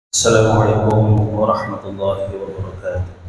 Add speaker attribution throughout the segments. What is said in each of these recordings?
Speaker 1: Assalamualaikum warahmatullahi wabarakatuh.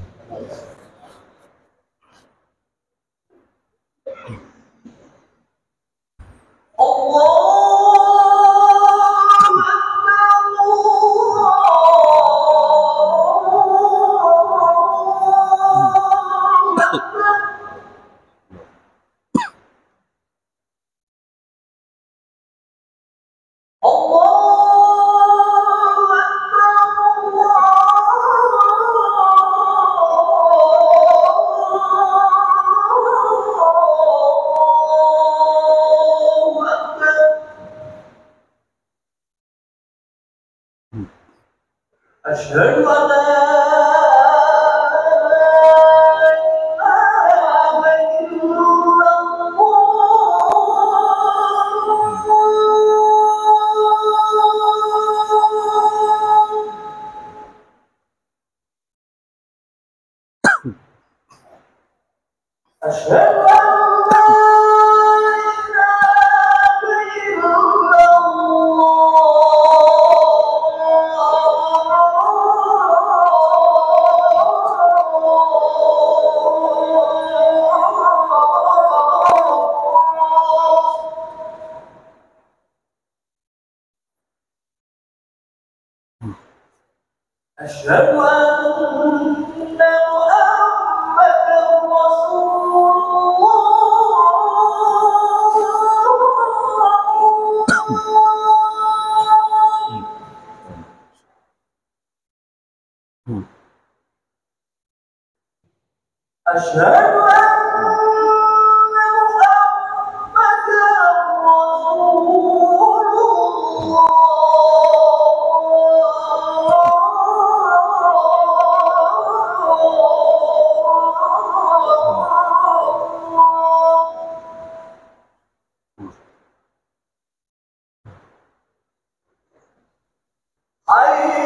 Speaker 1: أشهد أن لا إله إلا الله. أشهد أشهد أن محمدا رسول الله. أشهد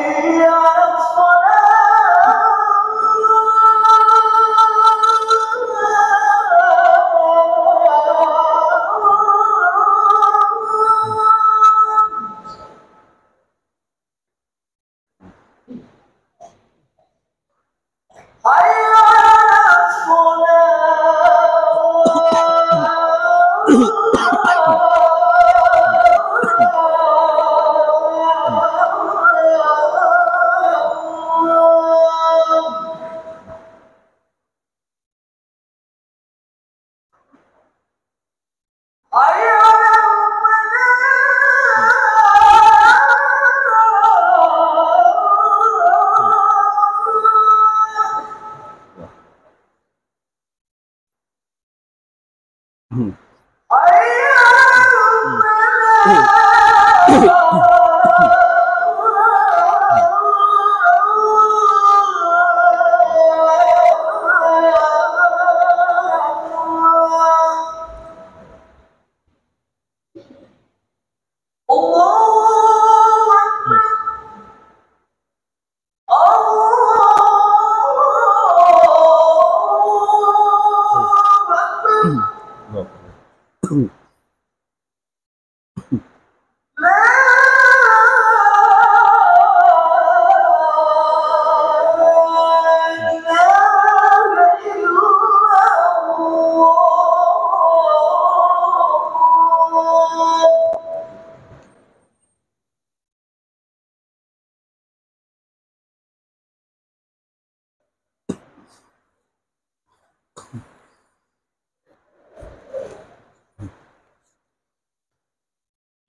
Speaker 1: حي على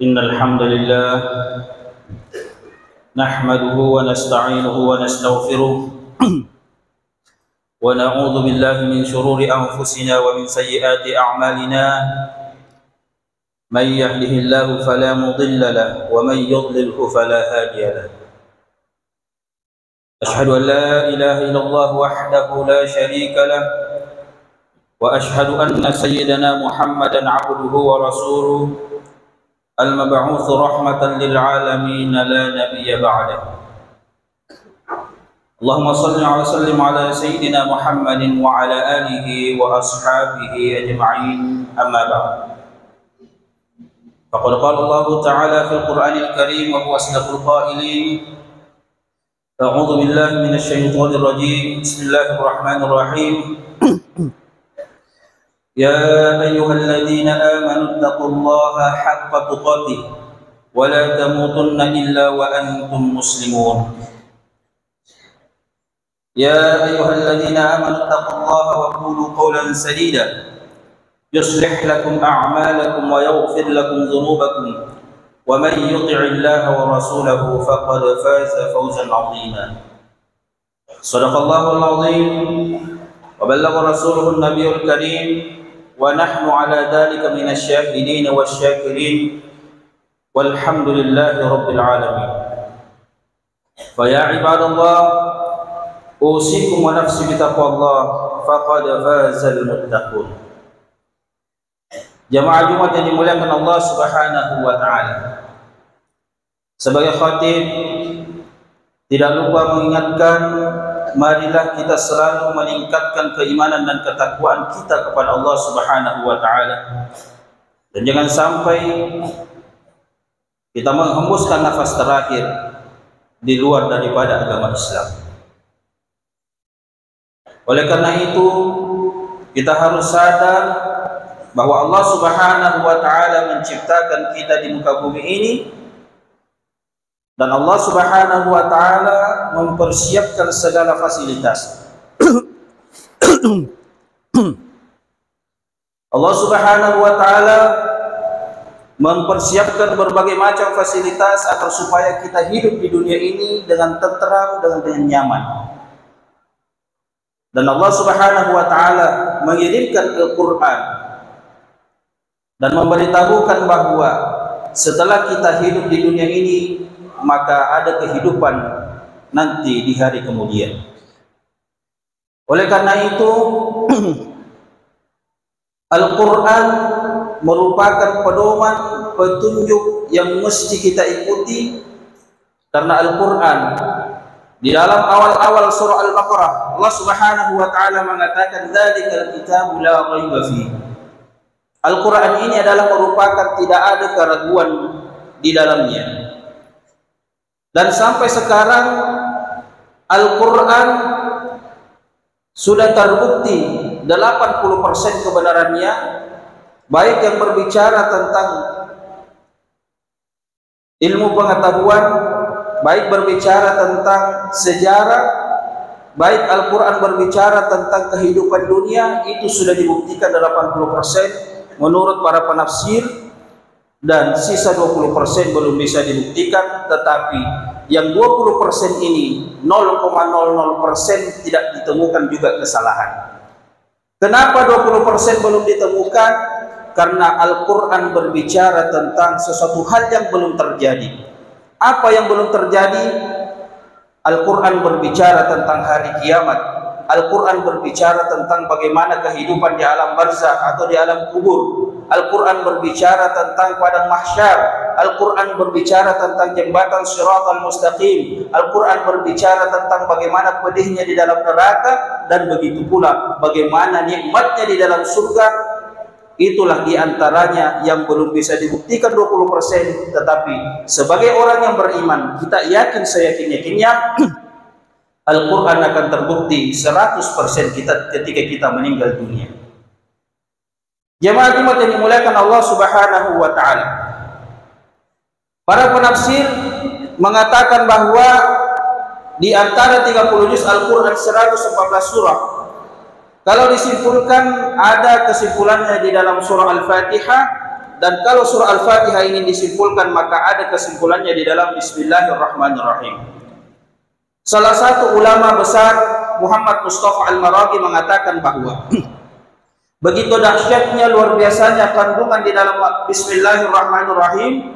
Speaker 1: إن الحمد لله نحمده ونستعينه ونستغفره ونعوذ بالله من شرور أنفسنا ومن سيئات أعمالنا من يهده الله فلا مضل له ومن يضلله فلا هادي له أشهد أن لا إله إلا الله وحده لا شريك له وأشهد أن سيدنا محمدا عبده ورسوله المبعوث رحمة للعالمين لا نبي بعده. اللهم صل وسلم على سيدنا محمد وعلى آله وأصحابه أجمعين، أما بعد. فقد قال الله تعالى في القرآن الكريم وهو أصدق القائلين: أعوذ بالله من الشيطان الرجيم. بسم الله الرحمن الرحيم. يا أيها الذين آمنوا اتقوا الله حق تقاته ولا تموتن إلا وأنتم مسلمون. يا أيها الذين آمنوا اتقوا الله وقولوا قولا سديدا يصلح لكم أعمالكم ويغفر لكم ذنوبكم ومن يطع الله ورسوله فقد فاز فوزا عظيما. صدق الله العظيم وبلغ رسوله النبي الكريم ونحن على ذلك من الشاهدين والشاكرين والحمد لله رب العالمين. فيا عباد الله أوصيكم ونفسي بتقوى الله فقد فاز المتقون. Jamaah Jumat yang dimuliakan Allah Subhanahu wa taala. Sebagai khatib tidak lupa mengingatkan, marilah kita selalu meningkatkan keimanan dan ketakwaan kita kepada Allah Subhanahu wa taala. Dan jangan sampai kita menghembuskan nafas terakhir di luar daripada agama Islam. Oleh karena itu, kita harus sadar bahwa Allah Subhanahu wa taala menciptakan kita di muka bumi ini, dan Allah Subhanahu wa taala mempersiapkan segala fasilitas. Allah Subhanahu wa taala mempersiapkan berbagai macam fasilitas agar supaya kita hidup di dunia ini dengan tenteram, dengan nyaman. Dan Allah Subhanahu wa taala mengirimkan Al-Qur'an dan memberitahukan bahwa setelah kita hidup di dunia ini, maka ada kehidupan nanti di hari kemudian. Oleh karena itu, Al-Quran merupakan pedoman, petunjuk yang mesti kita ikuti. Karena Al-Quran di dalam awal-awal surah Al-Baqarah, Allah Subhanahu wa taala mengatakan, "Dzalikal kitabu la raiba fihi." Al-Quran ini adalah merupakan tidak ada keraguan di dalamnya. Dan sampai sekarang Al-Quran sudah terbukti 80% kebenarannya, baik yang berbicara tentang ilmu pengetahuan, baik berbicara tentang sejarah, baik Al-Quran berbicara tentang kehidupan dunia, itu sudah dibuktikan 80% menurut para penafsir, dan sisa 20% belum bisa dibuktikan. Tetapi yang 20% ini 0,00% tidak ditemukan juga kesalahan. Kenapa 20% belum ditemukan? Karena Al-Quran berbicara tentang sesuatu hal yang belum terjadi. Apa yang belum terjadi? Al-Quran berbicara tentang hari kiamat. Al-Quran berbicara tentang bagaimana kehidupan di alam barzakh atau di alam kubur. Al-Quran berbicara tentang padang mahsyar. Al-Quran berbicara tentang jembatan Shiratal Mustaqim. Al-Quran berbicara tentang bagaimana pedihnya di dalam neraka, dan begitu pula bagaimana nikmatnya di dalam surga. Itulah diantaranya yang belum bisa dibuktikan 20%. Tetapi sebagai orang yang beriman, kita yakin seyakin-yakinnya Al-Quran akan terbukti 100% kita ketika kita meninggal dunia. Jemaah Jumat yang dimuliakan Allah Subhanahu wa taala. Para penafsir mengatakan bahwa di antara 30 juz Al-Quran 114 surah, kalau disimpulkan ada kesimpulannya di dalam surah Al-Fatihah, dan kalau surah Al-Fatihah ini disimpulkan maka ada kesimpulannya di dalam Bismillahirrahmanirrahim. Salah satu ulama besar, Muhammad Mustafa Al-Maraghi, mengatakan bahwa begitu dahsyatnya, luar biasanya kandungan di dalam Bismillahirrahmanirrahim.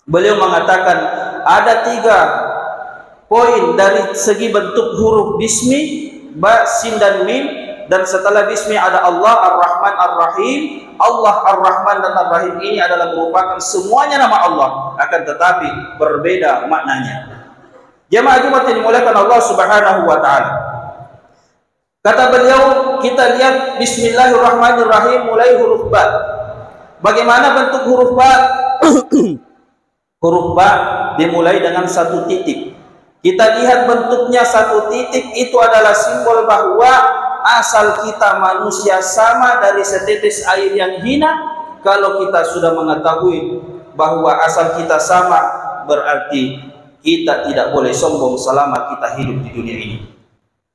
Speaker 1: Beliau mengatakan ada 3 poin dari segi bentuk huruf bismi, ba, sin dan mim, dan setelah bismi ada Allah Ar-Rahman Ar-Rahim. Allah Ar-Rahman dan Ar-Rahim ini adalah merupakan semuanya nama Allah, akan tetapi berbeda maknanya. Jemaah Jumat yang dimuliakan Allah Subhanahu wa taala. Kata beliau, kita lihat Bismillahirrahmanirrahim mulai huruf ba. Bagaimana bentuk huruf ba? Huruf ba dimulai dengan 1 titik. Kita lihat bentuknya satu titik, itu adalah simbol bahwa asal kita manusia sama dari setetes air yang hina. Kalau kita sudah mengetahui bahwa asal kita sama, berarti kita tidak boleh sombong selama kita hidup di dunia ini.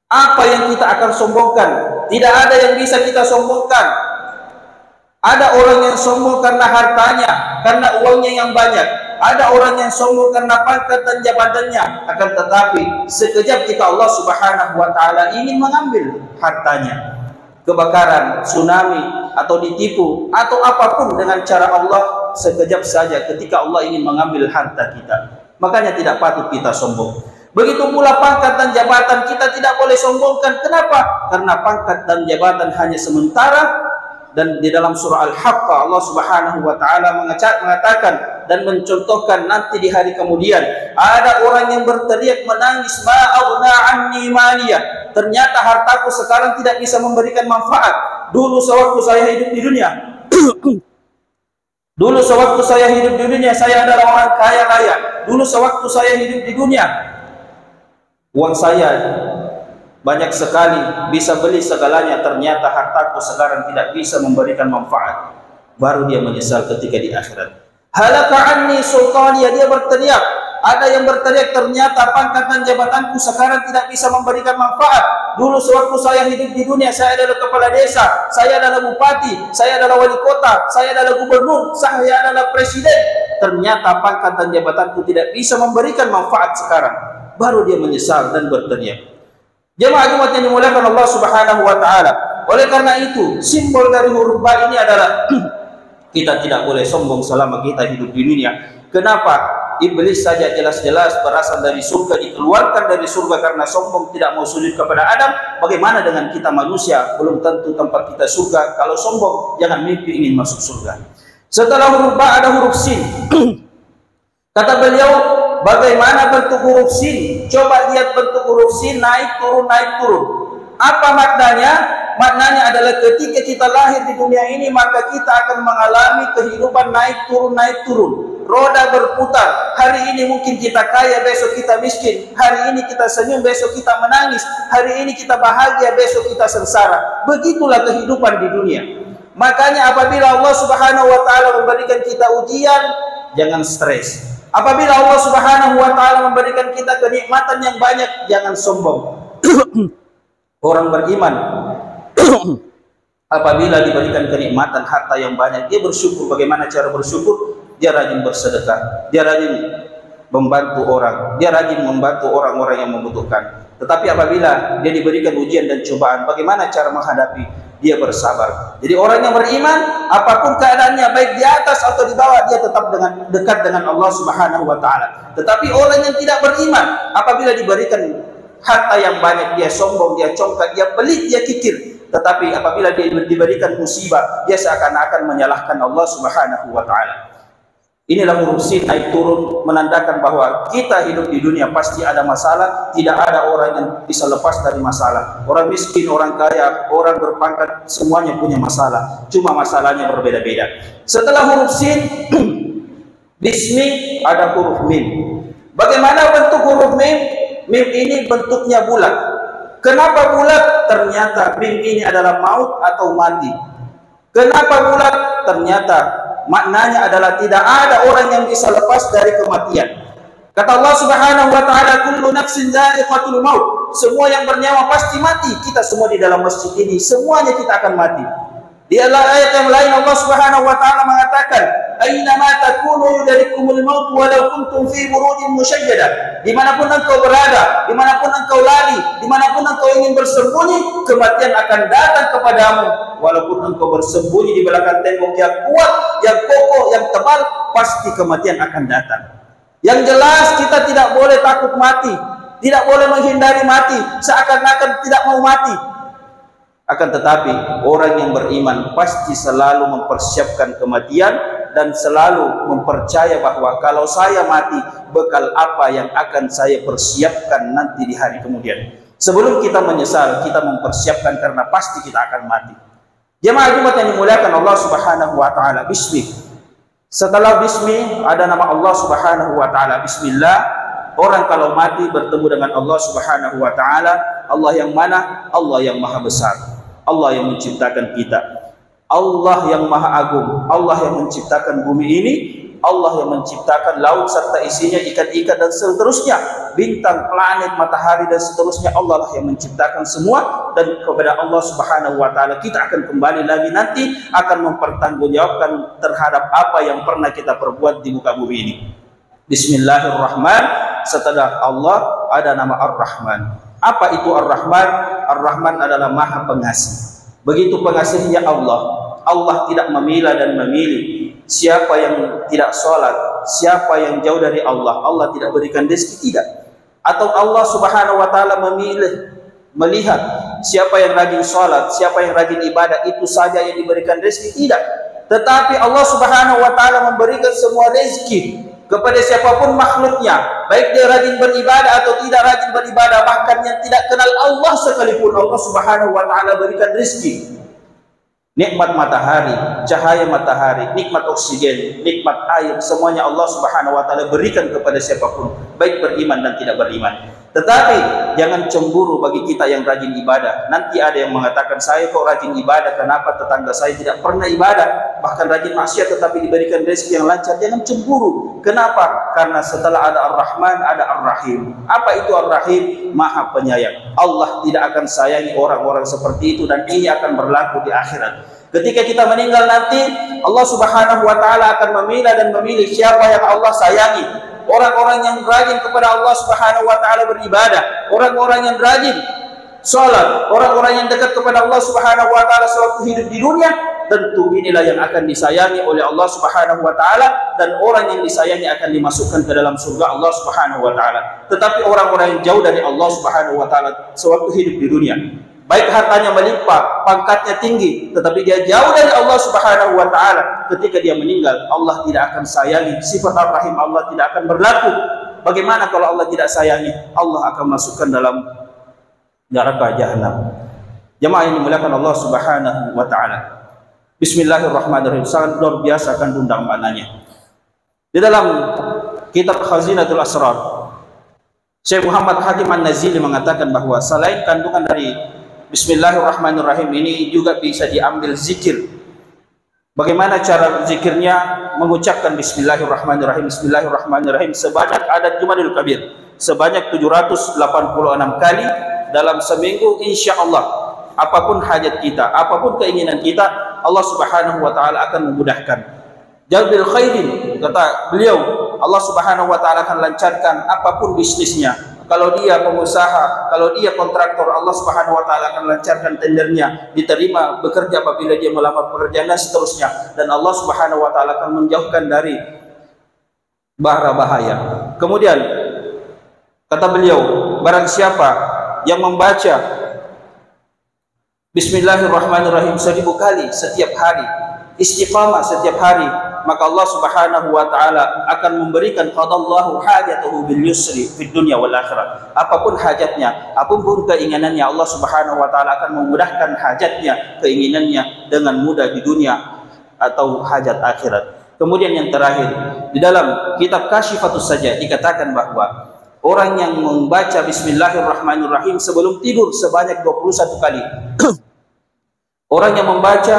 Speaker 1: Apa yang kita akan sombongkan? Tidak ada yang bisa kita sombongkan. Ada orang yang sombong karena hartanya, karena uangnya yang banyak. Ada orang yang sombong karena pangkat dan jabatannya. Akan tetapi sekejap jika Allah Subhanahu wa taala ingin mengambil hartanya, kebakaran, tsunami, atau ditipu, atau apapun dengan cara Allah, sekejap saja ketika Allah ingin mengambil harta kita. Makanya tidak patut kita sombong. Begitu pula pangkat dan jabatan kita tidak boleh sombongkan. Kenapa? Karena pangkat dan jabatan hanya sementara. Dan di dalam surah Al-Haqqah Allah Subhanahu wa taala mengatakan dan mencontohkan nanti di hari kemudian ada orang yang berteriak menangis, ma aghna anni maliyah. Ternyata hartaku sekarang tidak bisa memberikan manfaat. Dulu sewaktu saya hidup di dunia Dulu sewaktu saya hidup di dunia, saya adalah orang kaya raya. Dulu sewaktu saya hidup di dunia, uang saya banyak sekali, bisa beli segalanya. Ternyata hartaku sekarang tidak bisa memberikan manfaat. Baru dia menyesal ketika di akhirat. Halaka anni sultaniya, dia berteriak. Ada yang berteriak, ternyata pangkat dan jabatanku sekarang tidak bisa memberikan manfaat. Dulu sewaktu saya hidup di dunia, saya adalah kepala desa, saya adalah bupati, saya adalah wali kota, saya adalah gubernur, saya adalah presiden. Ternyata pangkat dan jabatanku tidak bisa memberikan manfaat sekarang. Baru dia menyesal dan berteriak. Jemaah Jumat yang dimuliakan Allah Subhanahu wa taala. Oleh karena itu, simbol dari huruf ba ini adalah kita tidak boleh sombong selama kita hidup di dunia. Kenapa? Iblis saja jelas-jelas berasal dari surga, dikeluarkan dari surga karena sombong, tidak mau sujud kepada Adam. Bagaimana dengan kita manusia? Belum tentu tempat kita surga. Kalau sombong, jangan mimpi ingin masuk surga. Setelah huruf ba ada huruf sin. Kata beliau, bagaimana bentuk huruf sin? Coba lihat bentuk huruf sin, naik turun, naik turun. Apa maknanya? Maknanya adalah ketika kita lahir di dunia ini, maka kita akan mengalami kehidupan naik turun, naik turun. Roda berputar. Hari ini mungkin kita kaya, besok kita miskin. Hari ini kita senyum, besok kita menangis. Hari ini kita bahagia, besok kita sengsara. Begitulah kehidupan di dunia. Makanya apabila Allah Subhanahu wa taala memberikan kita ujian, jangan stres. Apabila Allah Subhanahu wa taala memberikan kita kenikmatan yang banyak, jangan sombong. Orang beriman apabila diberikan kenikmatan harta yang banyak, dia bersyukur. Bagaimana cara bersyukur? Dia rajin bersedekah, dia rajin membantu orang, dia rajin membantu orang-orang yang membutuhkan. Tetapi apabila dia diberikan ujian dan cobaan, bagaimana cara menghadapi? Dia bersabar. Jadi orang yang beriman, apapun keadaannya, baik di atas atau di bawah, dia tetap dekat dengan Allah Subhanahu wa taala. Tetapi orang yang tidak beriman, apabila diberikan harta yang banyak, dia sombong, dia congkak, dia pelit, dia kikir. Tetapi apabila dia diberikan musibah, dia seakan-akan menyalahkan Allah Subhanahu wa taala. Inilah huruf sin naik turun, menandakan bahwa kita hidup di dunia pasti ada masalah. Tidak ada orang yang bisa lepas dari masalah. Orang miskin, orang kaya, orang berpangkat, semuanya punya masalah. Cuma masalahnya berbeda-beda. Setelah huruf sin, bismi, ada huruf mim. Bagaimana bentuk huruf mim? Mim ini bentuknya bulat. Kenapa bulat? Ternyata mim ini adalah maut atau mati. Kenapa bulat? Ternyata maknanya adalah tidak ada orang yang bisa lepas dari kematian. Kata Allah Subhanahu wa taala, kullu nafsin dha'iqatul maut. Semua yang bernyawa pasti mati. Kita semua di dalam masjid ini, semuanya kita akan mati. Di ayat yang lain Allah Subhanahu wa taala mengatakan, aina ma takunu yudrikumul maut walau kuntum fi burujin musyayyada. Dimanapun engkau berada, dimanapun engkau lari, dimanapun engkau ingin bersembunyi, kematian akan datang kepadamu. Walaupun engkau bersembunyi di belakang tembok yang kuat, yang kokoh, yang tebal, pasti kematian akan datang. Yang jelas kita tidak boleh takut mati, tidak boleh menghindari mati, seakan-akan tidak mau mati. Akan tetapi orang yang beriman pasti selalu mempersiapkan kematian dan selalu mempercaya bahwa kalau saya mati, bekal apa yang akan saya persiapkan nanti di hari kemudian. Sebelum kita menyesal, kita mempersiapkan karena pasti kita akan mati. Jemaah Jumat yang dimuliakan Allah Subhanahu wa taala, bismi. Setelah bismi ada nama Allah Subhanahu wa taala, bismillah. Orang kalau mati bertemu dengan Allah Subhanahu wa taala, Allah yang mana? Allah yang maha besar. Allah yang menciptakan kita. Allah yang maha agung. Allah yang menciptakan bumi ini. Allah yang menciptakan laut serta isinya, ikan-ikan dan seterusnya, bintang, planet, matahari dan seterusnya. Allah lah yang menciptakan semua, dan kepada Allah Subhanahu wa taala kita akan kembali lagi nanti, akan mempertanggungjawabkan terhadap apa yang pernah kita perbuat di muka bumi ini. Bismillahirrahmanirrahim. Setelah Allah ada nama Ar-Rahman. Apa itu Ar-Rahman? Ar-Rahman adalah Maha Pengasih. Begitu pengasihnya Allah. Allah tidak memilah dan memilih siapa yang tidak sholat, siapa yang jauh dari Allah. Allah tidak berikan rezeki, tidak. Atau Allah Subhanahu wa taala memilih, melihat siapa yang rajin sholat, siapa yang rajin ibadah, itu saja yang diberikan rezeki, tidak. Tetapi Allah Subhanahu wa taala memberikan semua rezeki kepada siapapun makhluknya, baik dia rajin beribadah atau tidak rajin beribadah, bahkan yang tidak kenal Allah sekalipun Allah Subhanahu wa taala berikan rezeki. Nikmat matahari, cahaya matahari, nikmat oksigen, nikmat air, semuanya Allah Subhanahu wa taala berikan kepada siapapun, baik beriman dan tidak beriman. Tetapi jangan cemburu bagi kita yang rajin ibadah. Nanti ada yang mengatakan, saya kok rajin ibadah, kenapa tetangga saya tidak pernah ibadah, bahkan rajin maksiat tetapi diberikan rezeki yang lancar. Jangan cemburu. Kenapa? Karena setelah ada Ar-Rahman ada Ar-Rahim. Apa itu Ar-Rahim? Maha penyayang. Allah tidak akan sayangi orang-orang seperti itu, dan ini akan berlaku di akhirat. Ketika kita meninggal nanti, Allah Subhanahu wa taala akan memilah dan memilih siapa yang Allah sayangi. Orang-orang yang rajin kepada Allah Subhanahu wa taala beribadah, orang-orang yang rajin salat, orang-orang yang dekat kepada Allah Subhanahu wa taala sewaktu hidup di dunia, tentu inilah yang akan disayangi oleh Allah Subhanahu wa taala, dan orang yang disayangi akan dimasukkan ke dalam surga Allah Subhanahu wa taala. Tetapi orang-orang yang jauh dari Allah Subhanahu wa taala sewaktu hidup di dunia, baik hartanya melimpah, pangkatnya tinggi, tetapi dia jauh dari Allah Subhanahu wa taala, ketika dia meninggal Allah tidak akan sayangi. Sifat Ar-Rahim Allah tidak akan berlaku. Bagaimana kalau Allah tidak sayangi? Allah akan masukkan dalam neraka jahanam. Jemaah yang dimuliakan Allah Subhanahu wa taala. Bismillahirrahmanirrahim. Sangat luar biasa kandungan maknanya. Di dalam kitab Khazinatul Asrar, Syekh Muhammad Hakim An-Nazili mengatakan bahwa selain kandungan dari Bismillahirrahmanirrahim ini juga bisa diambil zikir. Bagaimana cara zikirnya? Mengucapkan Bismillahirrahmanirrahim, Bismillahirrahmanirrahim sebanyak adat Jumadil Kabir, sebanyak 786 kali dalam seminggu. Insya Allah, apapun hajat kita, apapun keinginan kita, Allah Subhanahu wa taala akan memudahkan. Jalbil khairin, kata beliau, Allah Subhanahu wa taala akan lancarkan apapun bisnisnya. Kalau dia pengusaha, kalau dia kontraktor, Allah Subhanahu wa taala akan lancarkan tendernya, diterima bekerja apabila dia melamar pekerjaan dan seterusnya, dan Allah Subhanahu wa taala akan menjauhkan dari bara bahaya. Kemudian kata beliau, barang siapa yang membaca Bismillahirrahmanirrahim 1000 kali setiap hari, istiqamah setiap hari, maka Allah Subhanahu wa taala akan memberikan qadallahu hajatahu bil yusri fid dunya wal akhirah. Apapun hajatnya, apapun keinginannya, Allah Subhanahu wa taala akan memudahkan hajatnya, keinginannya dengan mudah di dunia atau hajat akhirat. Kemudian yang terakhir, di dalam kitab Kasyifatus Sajjah dikatakan bahwa orang yang membaca Bismillahirrahmanirrahim sebelum tidur sebanyak 21 kali. Orang yang membaca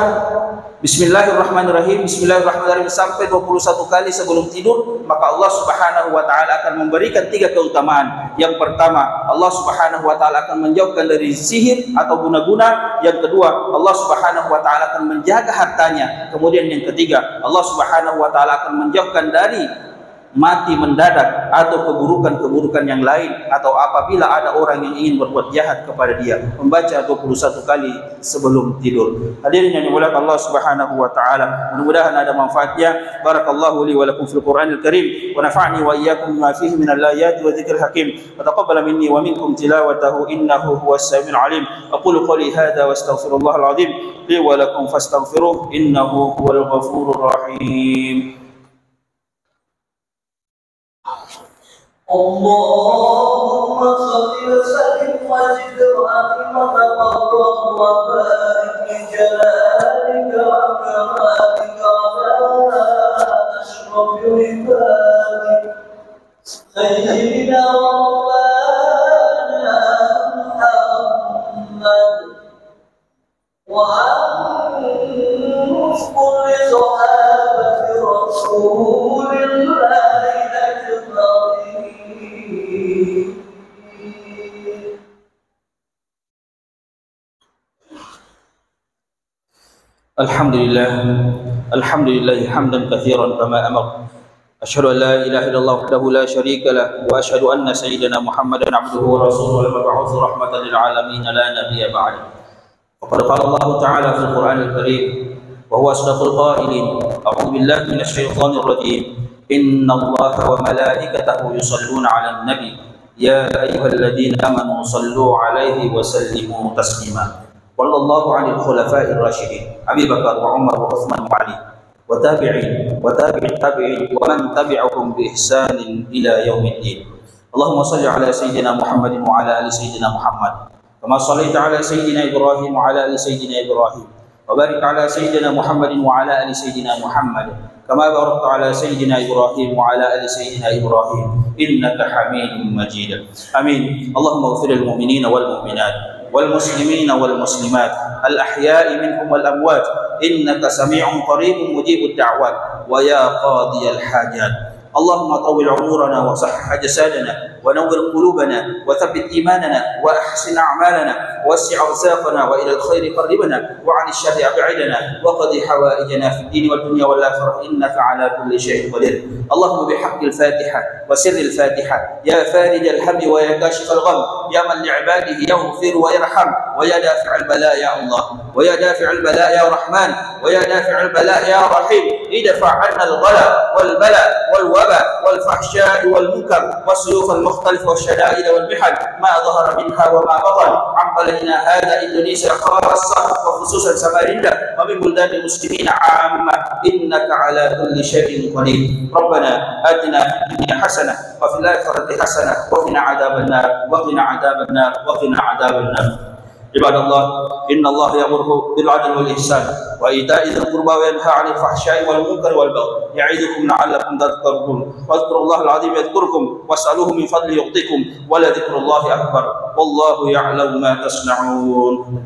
Speaker 1: Bismillahirrahmanirrahim, Bismillahirrahmanirrahim sampai 21 kali sebelum tidur, maka Allah Subhanahu wa taala akan memberikan 3 keutamaan. Yang pertama, Allah Subhanahu wa taala akan menjauhkan dari sihir atau guna-guna. Yang kedua, Allah Subhanahu wa taala akan menjaga hartanya. Kemudian yang ketiga, Allah Subhanahu wa taala akan menjauhkan dari mati mendadak atau keburukan-keburukan yang lain, atau apabila ada orang yang ingin berbuat jahat kepada dia, membaca 21 kali sebelum tidur. Hadirin yang dimuliakan Allah Subhanahu wa taala, mudah-mudahan ada manfaatnya. Barakallahu li wa lakum fil Qur'anil Karim wa nafa'ni wa iyyakum bima fihi minal ayati wa dzikril hakim. Wa taqabbal minni wa minkum tilawatahu innahu huwas samiul alim. Aqulu qawli hadza wa astaghfirullahal azim li wa lakum fastaghfiruhu innahu huwal ghafurur rahim.
Speaker 2: اللهم صل وسلم وزد وأكرم وبارك وبارك بجلالك وكرامك على أشرف عبادك سيدنا ومولانا محمد وعن كل صحابة رسول الله أجمعين.
Speaker 1: الحمد لله حمدا كثيرا كما أمر. أشهد أن لا إله إلا الله وحده لا شريك له، وأشهد أن سيدنا محمدا عبده ورسوله المبعوث رحمة للعالمين لا نبي بعده. وقد قال الله تعالى في القرآن الكريم وهو أصدق القائلين: أعوذ بالله من الشيطان الرجيم، إن الله وملائكته يصلون على النبي يا أيها الذين آمنوا صلوا عليه وسلموا تسليما. قال الله عن الخلفاء الراشدين أبي بكر وعمر وعثمان وعلي وتابعين التابعين ومن تبعهم بإحسان إلى يوم الدين. اللهم صل على سيدنا محمد وعلى آل سيدنا محمد كما صليت على سيدنا إبراهيم وعلى آل سيدنا إبراهيم، وبارك على سيدنا محمد وعلى آل سيدنا محمد كما باركت على سيدنا إبراهيم وعلى آل سيدنا إبراهيم إنك حميد مجيد. آمين. اللهم اغفر للمؤمنين والمؤمنات والمسلمين والمسلمات الأحياء منهم والأموات إنك سميع قريب مجيب الدعوات ويا قاضي الحاجات. اللهم طول عمرنا وصحح جسادنا ونور قلوبنا وثبت إيماننا وأحسن أعمالنا ووسع أرزاقنا وإلى الخير قربنا وعن الشر أبعدنا وقض حوائجنا في الدين والدنيا والآخرة إنك على كل شيء قدير. اللهم بحق الفاتحة وسر الفاتحة يا فارج الهم ويا كاشف الغم يا من لعباده يغفر ويرحم ويا دافع البلاء يا الله ويا دافع البلاء يا رحمن ويا دافع البلاء يا رحيم، ادفع عنا الغلا والبلاء والوباء والفحشاء والمنكر والسيوف المختلفة والشدائد والمحن ما ظهر منها وما بطن عن بلدنا هذا إندونيسيا خاصة وخصوصا سماريندا ومن بلدان المسلمين عامة إنك على كل شيء قدير. ربنا آتنا في الدنيا حسنة وفي الآخرة حسنة وقنا عذاب النار وقنا عذاب النار وقنا عذاب النار. عباد الله، إن الله يأمر بالعدل والإحسان وإيتاء ذي القربى وينهى عن الفحشاء والمنكر والبغي يعظكم لعلكم تذكرون. واذكروا الله العظيم يذكركم واسألوه من فضله يعطيكم ولذكر الله أكبر والله يعلم ما تصنعون.